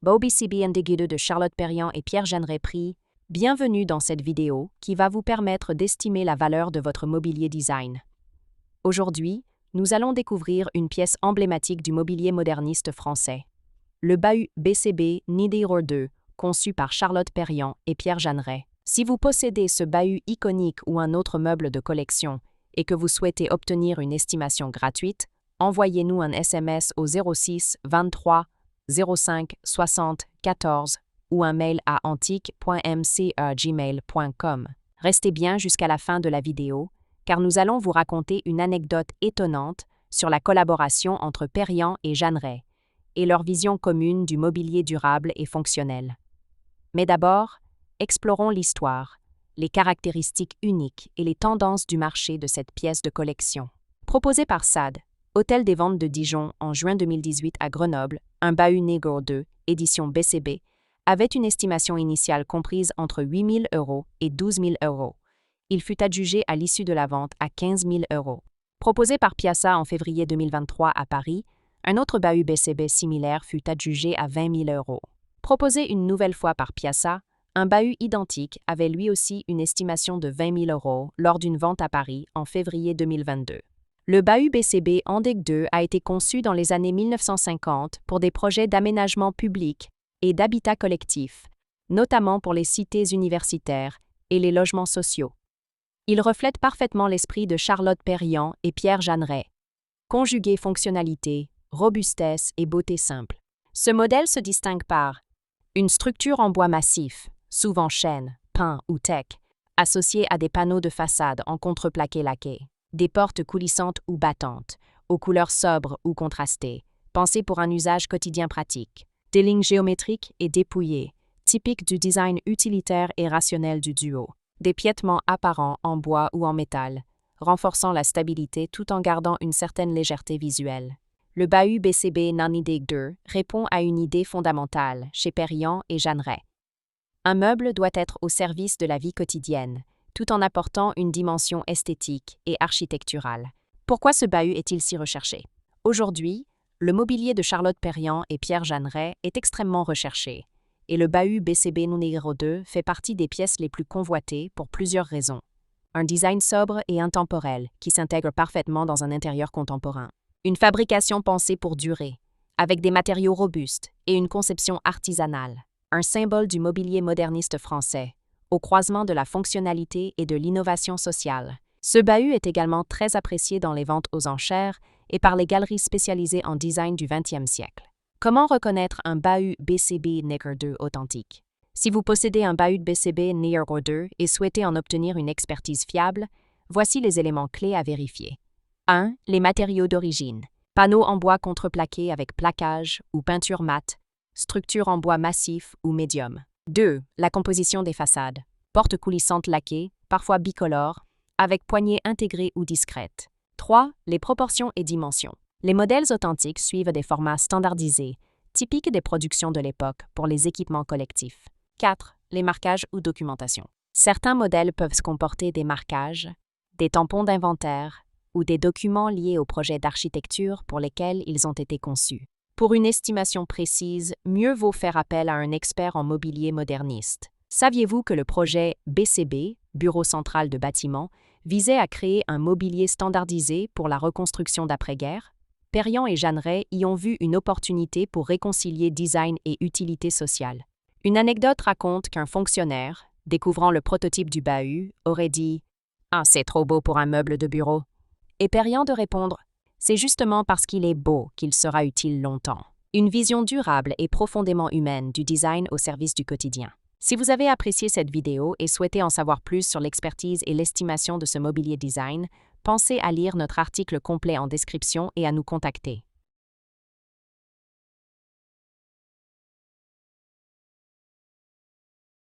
BCB Individu de Charlotte Perriand et Pierre Jeanneret Prix. Bienvenue dans cette vidéo qui va vous permettre d'estimer la valeur de votre mobilier design. Aujourd'hui, nous allons découvrir une pièce emblématique du mobilier moderniste français. Le bahut BCB Numéro 2, conçu par Charlotte Perriand et Pierre Jeanneret. Si vous possédez ce bahut iconique ou un autre meuble de collection et que vous souhaitez obtenir une estimation gratuite, envoyez-nous un SMS au 06 23 05 60 14 ou un mail à antique.mc@gmail.com. Restez bien jusqu'à la fin de la vidéo, car nous allons vous raconter une anecdote étonnante sur la collaboration entre Perriand et Jeanneret et leur vision commune du mobilier durable et fonctionnel. Mais d'abord, explorons l'histoire, les caractéristiques uniques et les tendances du marché de cette pièce de collection. Proposée par SAD, Hôtel des Ventes de Dijon en juin 2018 à Grenoble, un bahut Numéro 2, édition BCB, avait une estimation initiale comprise entre 8 000 € et 12 000 €. Il fut adjugé à l'issue de la vente à 15 000 €. Proposé par Piazza en février 2023 à Paris, un autre bahut BCB similaire fut adjugé à 20 000 €. Proposé une nouvelle fois par Piazza, un bahut identique avait lui aussi une estimation de 20 000 € lors d'une vente à Paris en février 2022. Le bahut BCB Individu 2 a été conçu dans les années 1950 pour des projets d'aménagement public et d'habitat collectif, notamment pour les cités universitaires et les logements sociaux. Il reflète parfaitement l'esprit de Charlotte Perriand et Pierre Jeanneret. Conjuguer fonctionnalité, robustesse et beauté simple. Ce modèle se distingue par une structure en bois massif, souvent chêne, pin ou teck, associée à des panneaux de façade en contreplaqué laqué, des portes coulissantes ou battantes, aux couleurs sobres ou contrastées, pensées pour un usage quotidien pratique, des lignes géométriques et dépouillées, typiques du design utilitaire et rationnel du duo, des piétements apparents en bois ou en métal, renforçant la stabilité tout en gardant une certaine légèreté visuelle. Le bahut BCB Numéro 2 répond à une idée fondamentale chez Perriand et Jeanneret. Un meuble doit être au service de la vie quotidienne, tout en apportant une dimension esthétique et architecturale. Pourquoi ce bahut est-il si recherché? Aujourd'hui, le mobilier de Charlotte Perriand et Pierre Jeanneret est extrêmement recherché, et le bahut BCB Numéro 2 fait partie des pièces les plus convoitées pour plusieurs raisons. Un design sobre et intemporel qui s'intègre parfaitement dans un intérieur contemporain. Une fabrication pensée pour durer, avec des matériaux robustes et une conception artisanale. Un symbole du mobilier moderniste français, au croisement de la fonctionnalité et de l'innovation sociale. Ce bahut est également très apprécié dans les ventes aux enchères et par les galeries spécialisées en design du XXe siècle. Comment reconnaître un bahut BCB Numéro 2 authentique? Si vous possédez un bahut BCB Numéro 2 et souhaitez en obtenir une expertise fiable, voici les éléments clés à vérifier. 1. Les matériaux d'origine. Panneaux en bois contreplaqué avec plaquage ou peinture mate, structure en bois massif ou médium. 2. La composition des façades. Portes coulissantes laquées, parfois bicolores, avec poignées intégrées ou discrètes. 3. Les proportions et dimensions. Les modèles authentiques suivent des formats standardisés, typiques des productions de l'époque pour les équipements collectifs. 4. Les marquages ou documentation. Certains modèles peuvent comporter des marquages, des tampons d'inventaire ou des documents liés aux projets d'architecture pour lesquels ils ont été conçus. Pour une estimation précise, mieux vaut faire appel à un expert en mobilier moderniste. Saviez-vous que le projet BCB, Bureau central de bâtiment, visait à créer un mobilier standardisé pour la reconstruction d'après-guerre? Perriand et Jeanneret y ont vu une opportunité pour réconcilier design et utilité sociale. Une anecdote raconte qu'un fonctionnaire, découvrant le prototype du bahut, aurait dit « Ah, c'est trop beau pour un meuble de bureau », et Perriand de répondre « C'est justement parce qu'il est beau qu'il sera utile longtemps ». Une vision durable et profondément humaine du design au service du quotidien. Si vous avez apprécié cette vidéo et souhaitez en savoir plus sur l'expertise et l'estimation de ce mobilier design, pensez à lire notre article complet en description et à nous contacter.